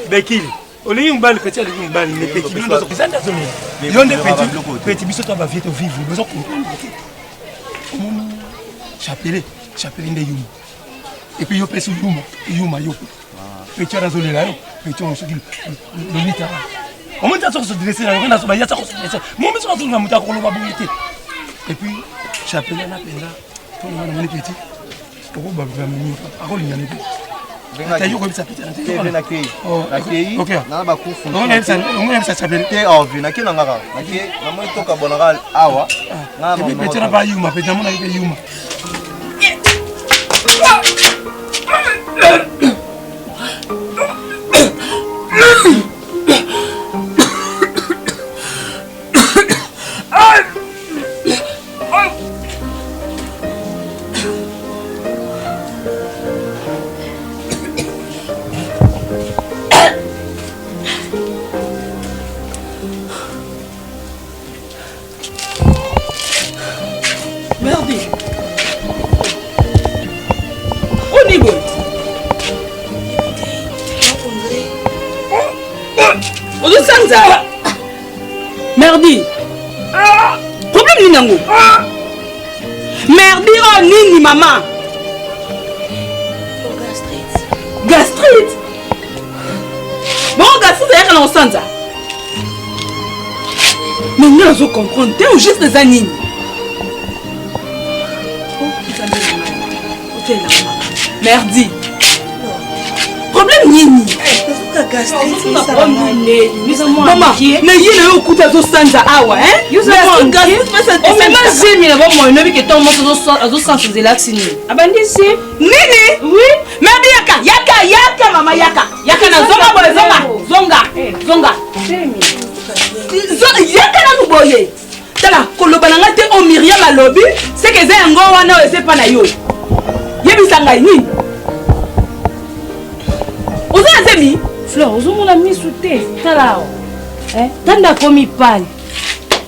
Bekili. Olingi mbali petit ali mbali ne petit biso bizanda zomi. Yonde petit biso to ba vie to vivre. Beso comprendre. Chapelet nde yuma. Et puis yo pesi yuma yo. Petit ara zolela yo. Petit on soki Lolita. On monte sur se dresser là, on a so ba ya sa ko se dresser. Mo me so zo na muta ko lo ba bonité. Et puis chapelet na penga. To na na petit. Pourquoi bah vraiment à quoi il y a des t'as eu comme ça peut-être na kei OK na ba ku fun on aime ça s'appelle te envie na kina ngaka na ke na mo itoka bonara awa na ma peut-être na ba yuma peut-être na ba yuma Merdi. Problème ni nango. Merdi oh nini maman. Gastrite. Bon gastrite c'est quand on sent ça. Mais nous allons comprendre. T'es au juste des années. Ok là. Merdi. Problème nini. Maman, na yina yo kuta zo sanza awa hein? Yo za gastrite o même zemi na bon moi no bi que ton moto zo sanza de l'axini. Abandi si. Nini? Oui. Merdi yaka mama yaka na zonga boy zonga. Yaka na nuboye. Tala koloba na ngate o Myriam alobi, c'est que za ngo wana o c'est pas na yo. Yebisa ngai nini? Oza zemi? Fleur, vous avez mis sous thé. Tala. Hein? Tanda komi pali.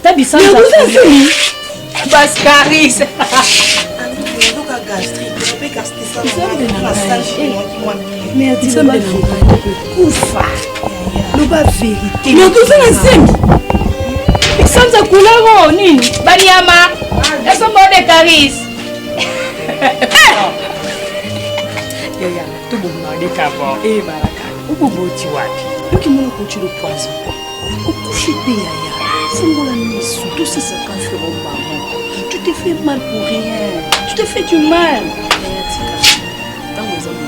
Tabi sans ça. Bascaris. Merde, ça m'a fait. Koufa. Le bas vérité. Mais tout ça la zemi. Exam Kwanza kulego nini? Banyama. Eso mode Caris. Yaya, tu bomba de kabo. Baraka. Uboboti wapi? Yuki mwana kuchiro poison. Okushi pe yaya. Fungola misu. Tout ça ça quand je maman. Tu t'es fait mal pour rien. Tu t'es fait du mal. Yaya tika. Tango zamu.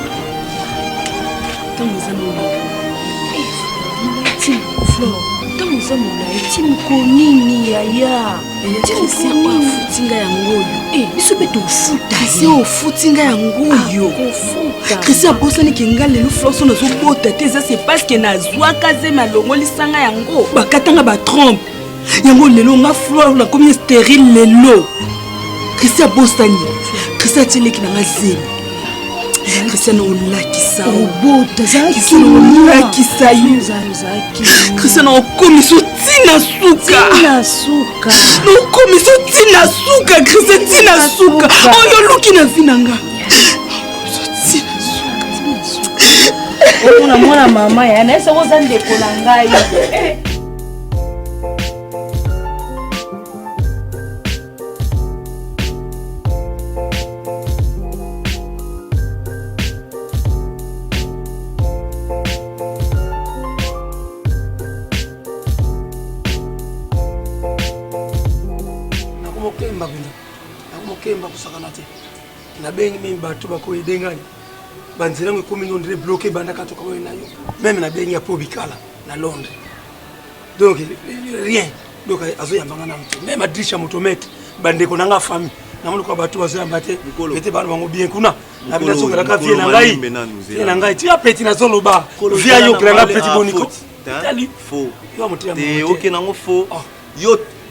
Tim Flor. Tango zamu la tim konini yaya. Tim konini futinga yango. Biso beto futa. Kisi o futinga yango yo. Kisi abosani kenga lelo Flor so nazo bota te ça c'est parce que nazwa kaze malongo lisanga yango. Bakatanga ba trompe. Yango lelo nga Flor na komi stérile lelo. Kisi abosani. Kisi atile kina ngazeli. Christiano olakisa obota Christiano olakisa Christiano okomiso tina suka okomiso tina suka Christiano tina suka oyo luki na vinanga Ona mwana mama ya na esa koza ndeko na ngai Kemba kusakana te na bengi mimi batu bako edengani banzela ngo komi ngondre bloqué banda katoka boy nayo même na bengi ya pobikala na Londres donc rien donc azo yambanga na mtu même adrisha motomete bandeko nanga famille na mulu kwa batu bazo yambate ete bana bango bien kuna na bila sokela ka vie na ngai ti apeti na zolo ba via yo granga petit boniko tali faux yo motia te OK nango faux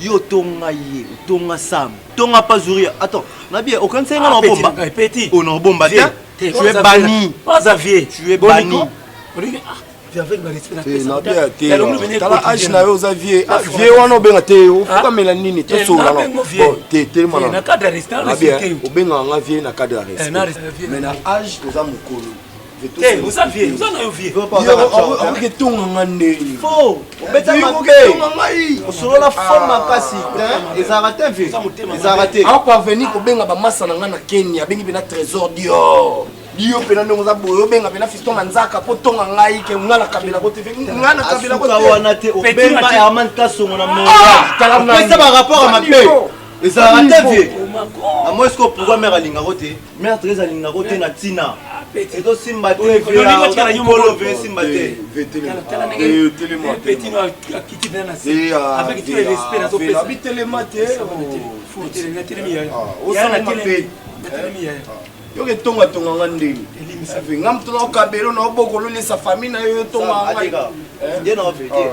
yo tonga ye tonga sam tonga pas zuria attends na bien aucun senga na bomba petit on na bomba tu es banni pas Xavier tu es banni avec ma respect na bien tala âge na yo Xavier Xavier wana obenga te ofuka mela nini to so na te tellement na cadre restaurant na bien obenga nga Xavier na cadre restaurant mais na âge toza mukolo vous saviez, vous en avez vu. On est tout ngandé. Faux. Obeta mabe. Osolo la forme makasi. Les arrêtés vu. Les arrêtés. A pas venir ko benga ba massa na ngana Kenya, bengi bina trésor dio. Dio pena ndongo za boyo benga bina fiston nzaka po tonga ngai ke ngala kabila ko TV. Ngana kabila ko wana te obemba Herman Kasongo na mo. Ça va rapport à ma paix. Les arrêtés vu. À moi est-ce que pourquoi mère alinga roté? Mère très alinga roté na Tina. Et donc Simba te Simba yo ke tonga tonga ngandeli ngam tona kabelo na bokolo le sa famille na yo tonga ngai na vérité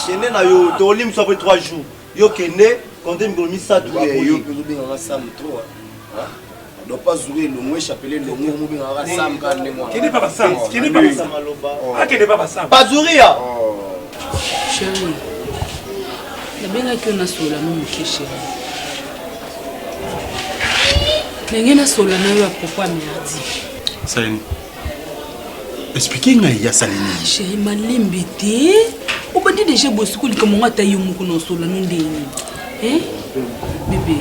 kende na yo to lim so après 3 jours yo kende quand me gomi ça tout yo ke zo binga sam trop on doit pas jouer le mot chapelet le mot mo binga sam kan ne moi qui n'est pas sam qui n'est pas sam qui n'est pas sam pas zuria chérie la benga que na sola no mukeshe Nengena sola na yo apropos merdi. Salini. Expliquez nga ya Salini. Chérie malembe te. Obadi déjà bosikoli comme on ta yomuko no sola no ndeni. Bébé.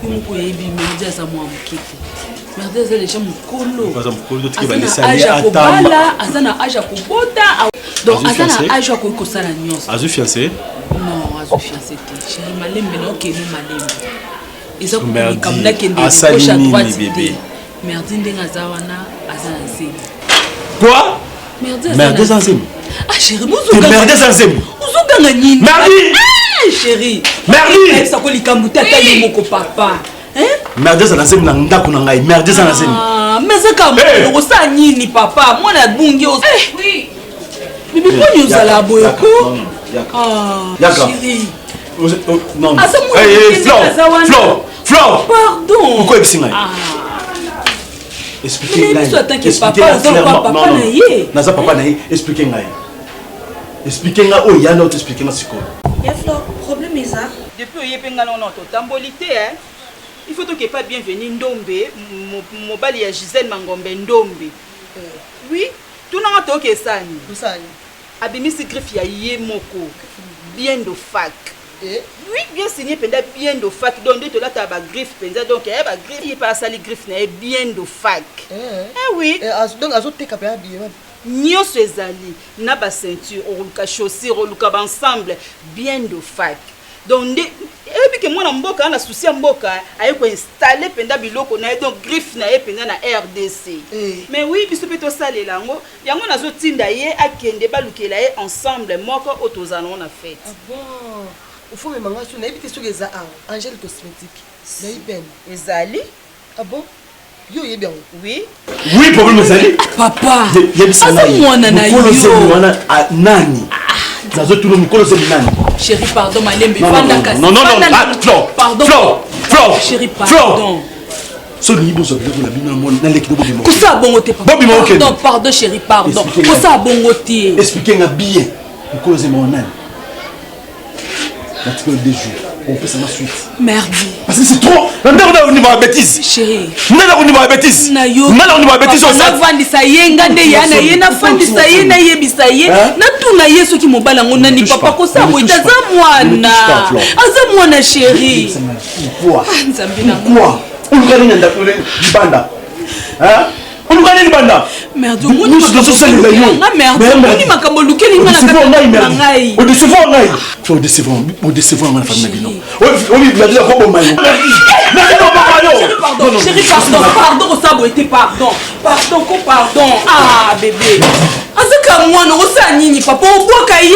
Yomuko yebi merdi asa mo amukete. Merdi asa déjà mukolo. Pas mukolo to ba sali atama. Azana aja kubota. Donc azana aja ko kosala nyonso. Azu fiancé? Non, azu fiancé te. Chérie malembe no kenu malembe. Ils ont merdi Salini bébé. Merdi ndenga zawana azanzemi. Quoi? Merdi azanzemi. Ah chérie, vous merdi azanzemi. Uzuganga nini? Merdi. Ah chérie. Merdi. Ça ko likambuta ta yomoko papa. Merdi azanzemi na ndako na ngai. Merdi azanzemi. Ah, mais ça comme ko sa nini papa? Moi na bungi o. Oui. Bibi ko ñu zala boyoko. Ah chérie. Non. Flo. Pardon. Pourquoi expliquer? Expliquez-moi clairement. Non. Naza papa naïe. Expliquez-moi. Expliquez-moi. Oh, il y a l'autre. Expliquez-moi c'est quoi. Ya Flo, problème est ça. Depuis il y a penga non tambolité hein. Il faut que pas bienvenue Ndombe, mobali ya Gisèle Mangombe Ndombe. Oui, tout n'a pas toqué ça ni. Vous savez. Abimisi griffe ya yé moko. bien de fac. Oui, bien signé pendant bien de fac. Donc, de là, tu as ma griffe pendant. Donc, il y a ma griffe. Il n'y a pas ça, les griffes, bien de fac. Oui. Donc, à autres, tu as bien. Nyonso ezali na ba ceinture oluka chaussure oluka ba ensemble bien de fac. Donc ebi ke mwana mboka na souci mboka aye ko installer penda biloko na donc griffe na ye penda na RDC. Mais oui biso peto salela ngo yango nazo tinda ye akende balukela ye ensemble moko otozana na fête. Ah bon. Il faut me manger sur na ebite soki eza Angèle cosmétique. Na iben ezali. Ah bon? Yo ye bien. Oui. Oui, problème ezali. Papa. Asa mwana na yo. Nani? Zazo tout le monde connaît nani. Chérie, pardon, Malembe. Non. Flo. Pardon. Flo. Chérie, pardon. So ni bozo bino la bino mon na leki bobi mo. Kosa bongote papa. Pardon, chérie, pardon. Kosa bongote. Expliquez-moi bien. Vous connaissez mon nani. L'article des jours. On fait ça la suite. Merde. Parce que c'est trop. On a niveau de bêtise. Chérie. On a niveau de bêtise. On a niveau de bêtise. On a vendu ça yenga de yana yena vendu ça yena yebisa ye. Na tuna yesu ki mobala ngona ni papa ko sa boita za mwana. Aza mwana chérie. Quoi? Quoi? On regarde n'anda pour les banda. Hein? On regarde les banda. Merde, moi je dois se le dire. Na merde. On ni makambo lukeli ngana ka ngai. On décevant ngai. Tu es décevant. On décevant na famille bino. On lui a dit ko bon mayo. Pardon, chérie, pardon, ça a été pardon. Pardon. Ah, bébé. Azaka mwana osa nini papa oboka ye?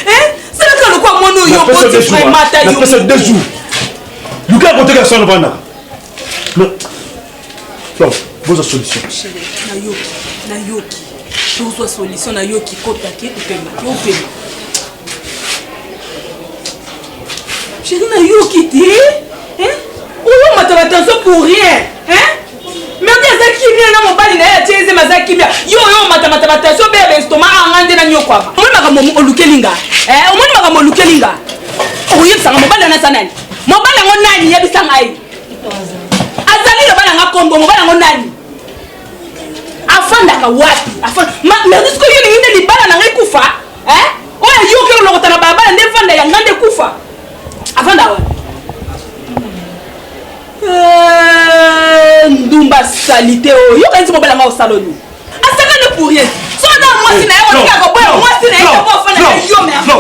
Hein? C'est là que quoi mwana yo boti frère mata yo. C'est 2 jours. Lucas côté garçon vanda. Non. Non, bonne solution. Chérie, na yoki. Bonne solution na yoki kota ki kupema. Yo pema. Chérie, na yoki te? Hein? On m'a attention pour rien, hein? Mais on a qui vient dans mon bal, il a tiré ma zaki bien. Yo, m'a attention, bébé, estomac, en rendez dans Yokwa. On m'a dit que Lukelinga, on m'a dit que Lukelinga. Oh, il y a un mobile dans la salle. Mobile dans mon nani, il y a des sangaï. Azali le bal en combo, mobile dans mon nani. Afin d'akawapi, afin. Mais est-ce que il y a des balles dans les koufa, hein? Oh, il y a un autre baba, un défend de yang de koufa. Afin d'avoir. Ndumba salité yo kanzi mobala nga osaloni asaka ne pour rien so na moi sina yo tika ko boyo moi sina yo ko fa na yo merci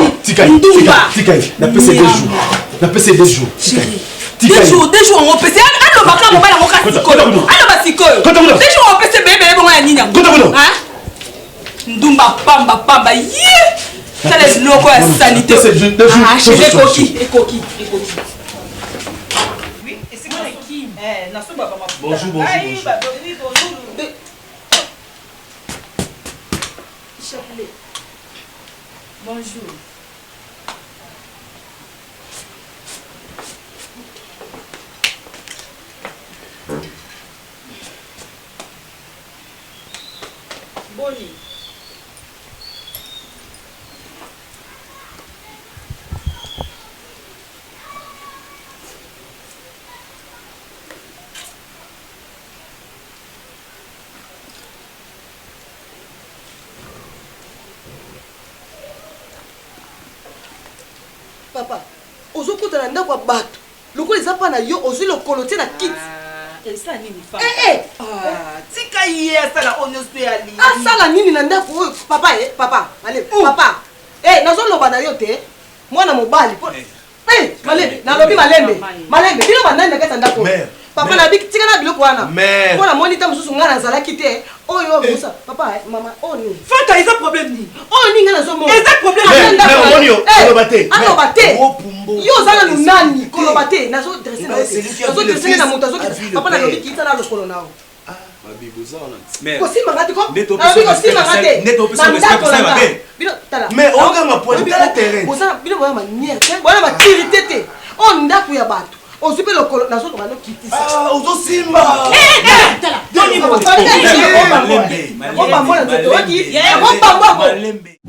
tikai na pese 2 jours na pese 2 jours deux jours on pese allo baka mobala ngo kasikoyo allo basikoyo 2 jours on pese bébé bongo ya nini hein ndumba pamba ye ça les loko ya salité ah chérie ekoki Bonjour. Bonjour. Boni. Papa, ozo kutana ndako bato. Loko eza pa na yo ozo le coloter na kit. Esa nini fa? Tika ye sala onyoso ya li. Sala nini na ndako papa papa, allez, papa. Nazo loba na yo te. Mwana mobali. Malembe, na lobi malembe. Malembe, bino bandani na kata ndako. Papa na biki tika na biloko wana. Mwana monita mususu ngana zala kite. Oyo musa, papa, mama, oni. Fanta eza problème ni. Oni ngana zo mo. Eza problème. Alobate. Yo zala nani kolobate nazo dresser na nazo dresser na moto azo papa na lobi kita na lokolo nao. Babibo za ona. Mais kosi mangati ko. Neto pesa bino tala. Mais on ga ma pointe dans le terrain. Kosa bino boya manière. Boya ba tiritete. On ndaku ya bato. On supe lokolo nazo ba no kiti. Ozo simba. Tala. Doni mo. Malembe. Malembe.